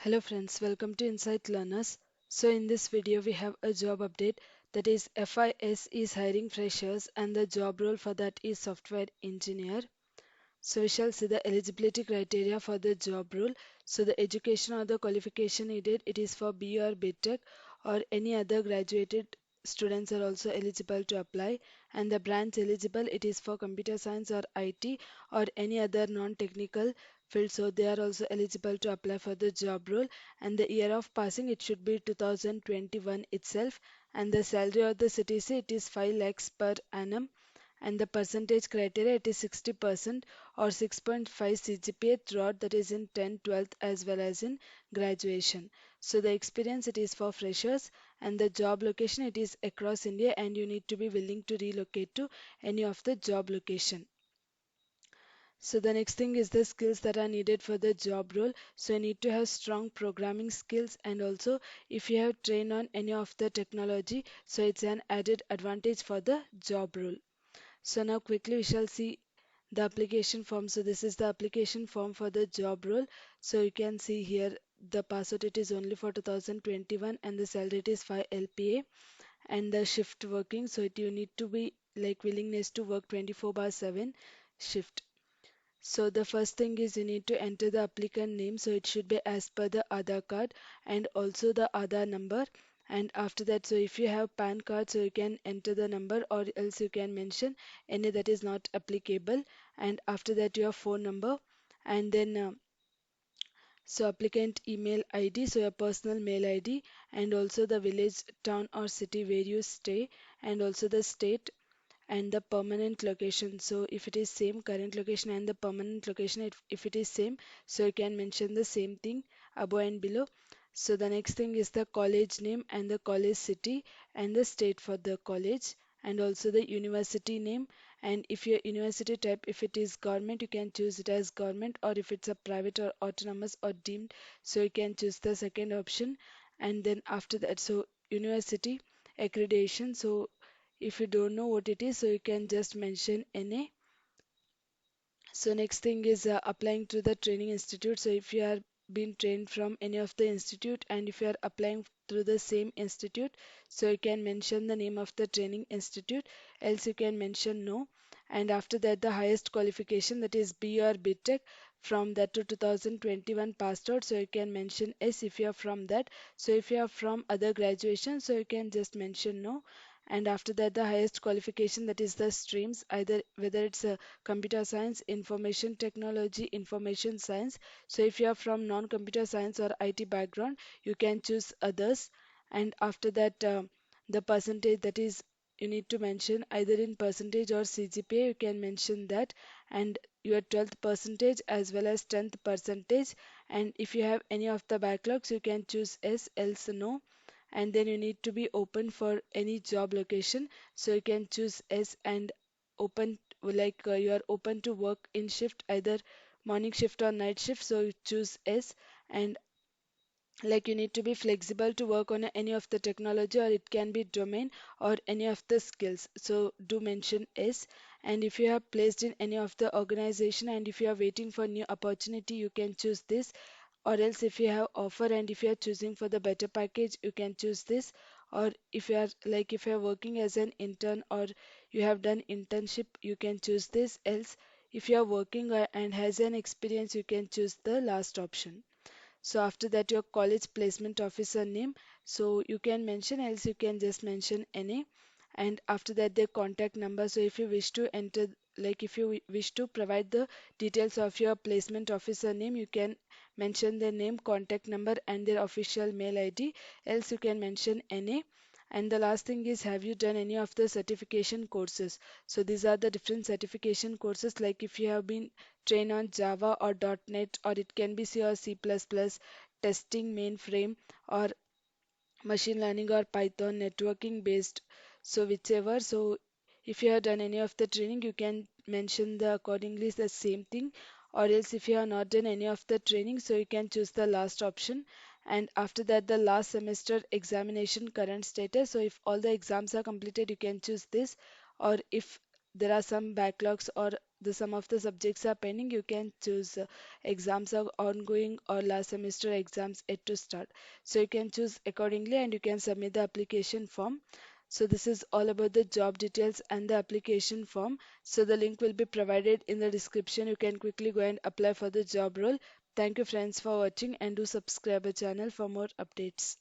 Hello friends, welcome to Insight Learners. So in this video we have a job update, that is FIS is hiring freshers and the job role for that is software engineer. So we shall see the eligibility criteria for the job role. So the education or the qualification needed, it is for B or BTech or any other graduated students are also eligible to apply, and the branch eligible, it is for computer science or IT or any other non-technical field, so they are also eligible to apply for the job role. And the year of passing, it should be 2021 itself, and the salary of the CTC, it is 5 lakhs per annum, and the percentage criteria, it is 60% or 6.5 CGPA throughout, that is in 10th, 12th as well as in graduation. So the experience, it is for freshers, and the job location, it is across India, and you need to be willing to relocate to any of the job location. So the next thing is the skills that are needed for the job role. So you need to have strong programming skills, and also if you have trained on any of the technology, so it's an added advantage for the job role. So now quickly we shall see the application form. So this is the application form for the job role. So you can see here the password, it is only for 2021, and the salary it is 5 LPA, and the shift working. So you need to be like willingness to work 24/7 shift. So the first thing is you need to enter the applicant name. So it should be as per the Aadhaar card and also the Aadhaar number. And after that, so if you have PAN card, so you can enter the number, or else you can mention any that is not applicable. And after that, your phone number, and then so applicant email ID, so your personal mail ID, and also the village, town or city where you stay, and also the state and the permanent location. So if it is same current location and the permanent location, if it is same, so you can mention the same thing above and below. So the next thing is the college name and the college city and the state for the college, and also the university name. And if your university type, if it is government, you can choose it as government, or if it's a private or autonomous or deemed, so you can choose the second option. And then after that, so university accreditation, so if you don't know what it is, so you can just mention NA. So next thing is applying to the training institute. So if you are being trained from any of the institute, and if you are applying through the same institute, so you can mention the name of the training institute, else you can mention no. And after that, the highest qualification, that is B or BTech, from that to 2021 passed out, so you can mention yes if you are from that. So if you are from other graduation, so you can just mention no. And after that, the highest qualification, that is the streams, either whether it's a computer science, information technology, information science. So if you are from non-computer science or IT background, you can choose others. And after that, the percentage, that is you need to mention either in percentage or CGPA, you can mention that, and your 12th percentage as well as 10th percentage. And if you have any of the backlogs, you can choose yes, else no. And then you need to be open for any job location, so you can choose yes, and open, like you are open to work in shift, either morning shift or night shift, so you choose yes. And like you need to be flexible to work on any of the technology, or it can be domain or any of the skills, so do mention yes. And if you have placed in any of the organization, and if you are waiting for new opportunity, you can choose this. Or else if you have offer, and if you are choosing for the better package, you can choose this. Or if you are like if you are working as an intern, or you have done internship, you can choose this. Else if you are working and has an experience, you can choose the last option. So after that, your college placement officer name, so you can mention, else you can just mention any. And after that, their contact number. So if you wish to enter, like if you wish to provide the details of your placement officer name, you can mention their name, contact number, and their official mail ID, else you can mention any. And the last thing is, have you done any of the certification courses? So these are the different certification courses, like if you have been trained on Java or .NET, or it can be C or C++, testing, mainframe, or machine learning or Python, networking based. So whichever. So if you have done any of the training, you can mention the accordingly the same thing. Or else if you have not done any of the training, so you can choose the last option. And after that, the last semester examination current status. So if all the exams are completed, you can choose this. Or if there are some backlogs or the some of the subjects are pending, you can choose exams are ongoing or last semester exams yet to start. So you can choose accordingly and you can submit the application form. So this is all about the job details and the application form. So the link will be provided in the description. You can quickly go and apply for the job role. Thank you friends for watching and do subscribe our channel for more updates.